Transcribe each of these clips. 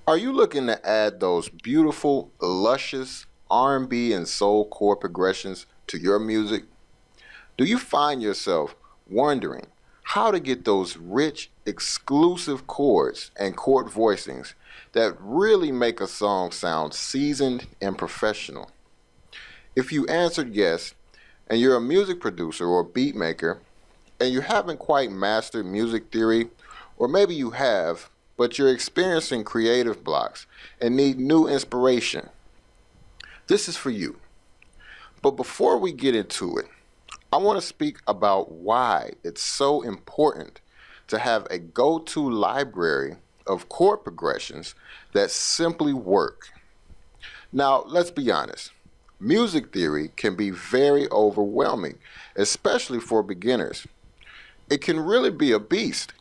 Are you looking to add those beautiful, luscious R&B and soul chord progressions to your music? Do you find yourself wondering how to get those rich, exclusive chords and chord voicings that really make a song sound seasoned and professional? If you answered yes, and you're a music producer or beat maker, and you haven't quite mastered music theory, or maybe you have, but you're experiencing creative blocks and need new inspiration, this is for you. But before we get into it, I want to speak about why it's so important to have a go-to library of chord progressions that simply work. Now, let's be honest. Music theory can be very overwhelming, especially for beginners. It can really be a beast.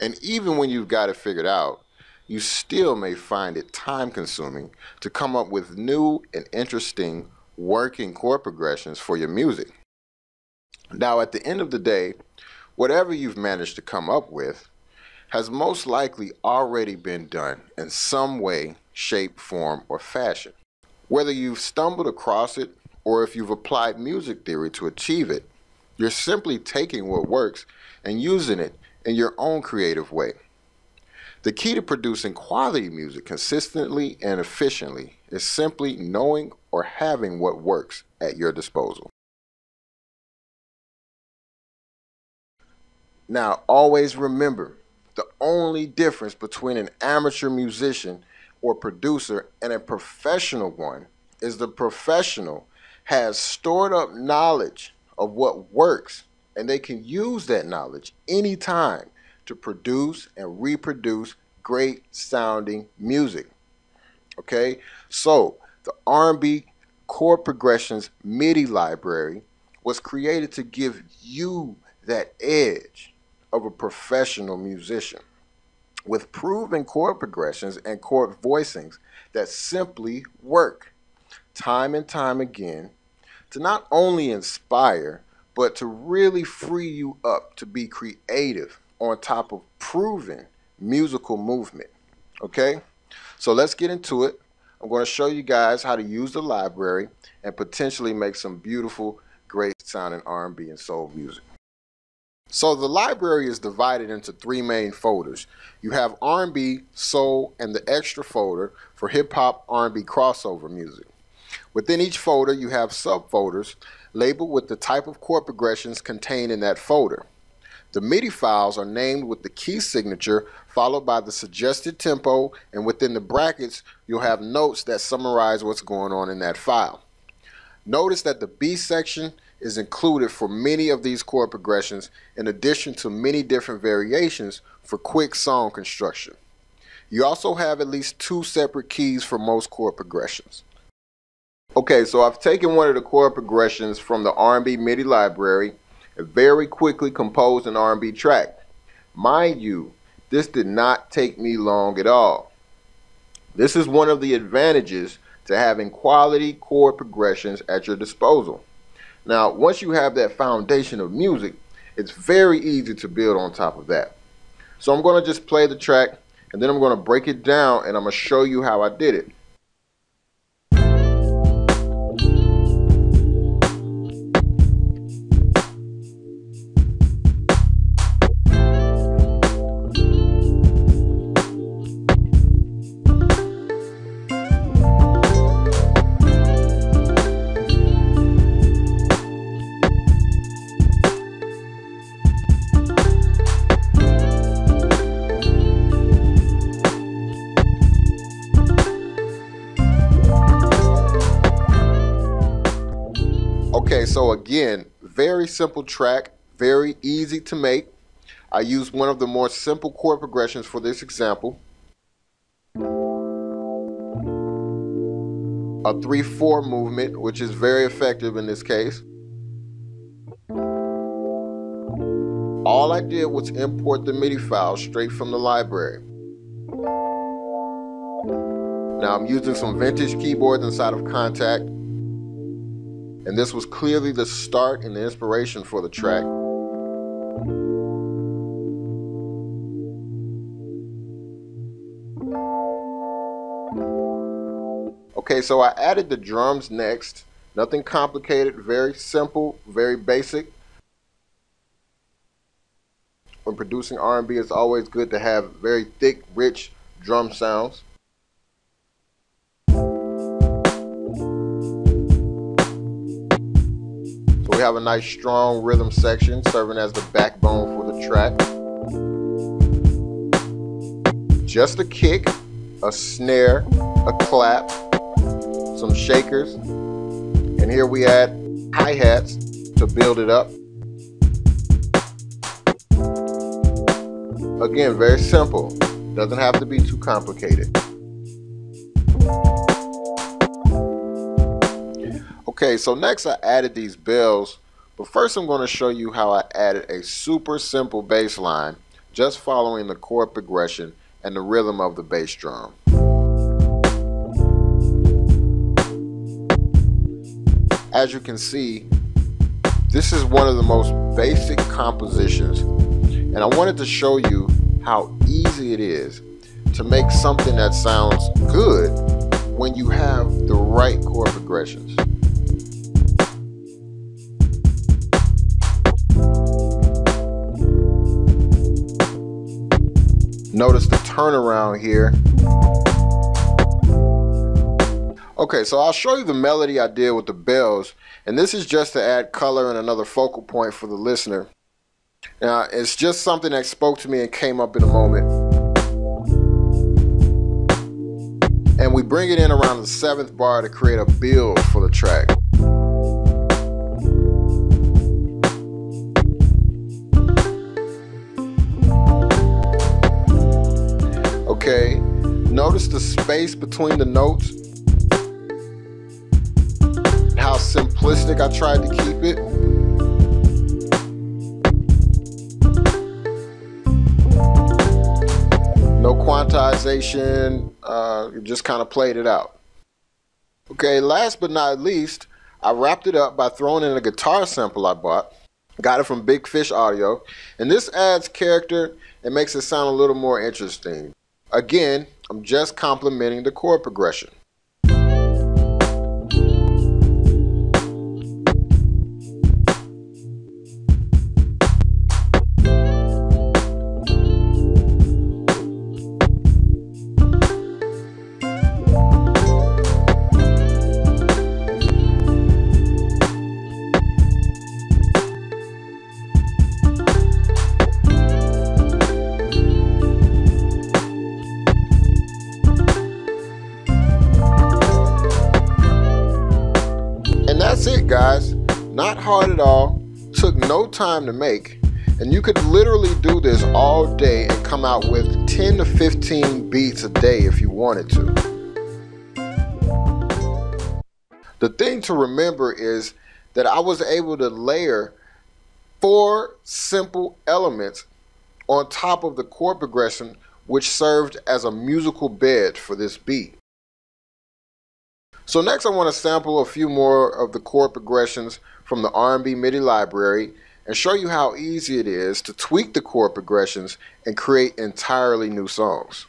And even when you've got it figured out, you still may find it time-consuming to come up with new and interesting working chord progressions for your music. Now, at the end of the day, whatever you've managed to come up with has most likely already been done in some way, shape, form, or fashion. Whether you've stumbled across it or if you've applied music theory to achieve it, you're simply taking what works and using it in your own creative way. The key to producing quality music consistently and efficiently is simply knowing or having what works at your disposal. Now, always remember, the only difference between an amateur musician or producer and a professional one is the professional has stored up knowledge of what works, and they can use that knowledge anytime to produce and reproduce great sounding music. Okay, so the R&B chord progressions MIDI library was created to give you that edge of a professional musician with proven chord progressions and chord voicings that simply work time and time again to not only inspire but to really free you up to be creative on top of proven musical movement. Okay, so let's get into it. I'm going to show you guys how to use the library and potentially make some beautiful, great sounding R&B and soul music. So the library is divided into three main folders. You have R&B, soul, and the extra folder for hip-hop, R&B crossover music. Within each folder, you have subfolders labeled with the type of chord progressions contained in that folder. The MIDI files are named with the key signature followed by the suggested tempo, and within the brackets, you'll have notes that summarize what's going on in that file. Notice that the B section is included for many of these chord progressions in addition to many different variations for quick song construction. You also have at least two separate keys for most chord progressions. Okay, so I've taken one of the chord progressions from the R&B MIDI library and very quickly composed an R&B track. Mind you, this did not take me long at all. This is one of the advantages to having quality chord progressions at your disposal. Now, once you have that foundation of music, it's very easy to build on top of that. So I'm going to just play the track and then I'm going to break it down and I'm going to show you how I did it. Okay, so again, very simple track, very easy to make. I used one of the more simple chord progressions for this example. A 3/4 movement, which is very effective in this case. All I did was import the MIDI file straight from the library. Now I'm using some vintage keyboards inside of Contact. And this was clearly the start and the inspiration for the track. Okay, so I added the drums next. Nothing complicated, very simple, very basic. When producing R&B, it's always good to have very thick, rich drum sounds. So we have a nice strong rhythm section serving as the backbone for the track. Just a kick, a snare, a clap, some shakers, and here we add hi-hats to build it up. Again, very simple. Doesn't have to be too complicated. Okay, so next I added these bells, but first I'm going to show you how I added a super simple bass line, just following the chord progression and the rhythm of the bass drum. As you can see, this is one of the most basic compositions, and I wanted to show you how easy it is to make something that sounds good when you have the right chord progressions. Notice the turnaround here. Okay, so I'll show you the melody I did with the bells, and this is just to add color and another focal point for the listener. Now, it's just something that spoke to me and came up in a moment. And we bring it in around the 7th bar to create a build for the track. Okay, notice the space between the notes, how simplistic I tried to keep it. No quantization, just kind of played it out. Okay, last but not least, I wrapped it up by throwing in a guitar sample I bought. Got it from Big Fish Audio, and this adds character and makes it sound a little more interesting. Again, I'm just complimenting the chord progression. That's it, guys. Not hard at all, took no time to make, and you could literally do this all day and come out with 10 to 15 beats a day if you wanted to. The thing to remember is that I was able to layer 4 simple elements on top of the chord progression, which served as a musical bed for this beat. So next I want to sample a few more of the chord progressions from the R&B MIDI library and show you how easy it is to tweak the chord progressions and create entirely new songs.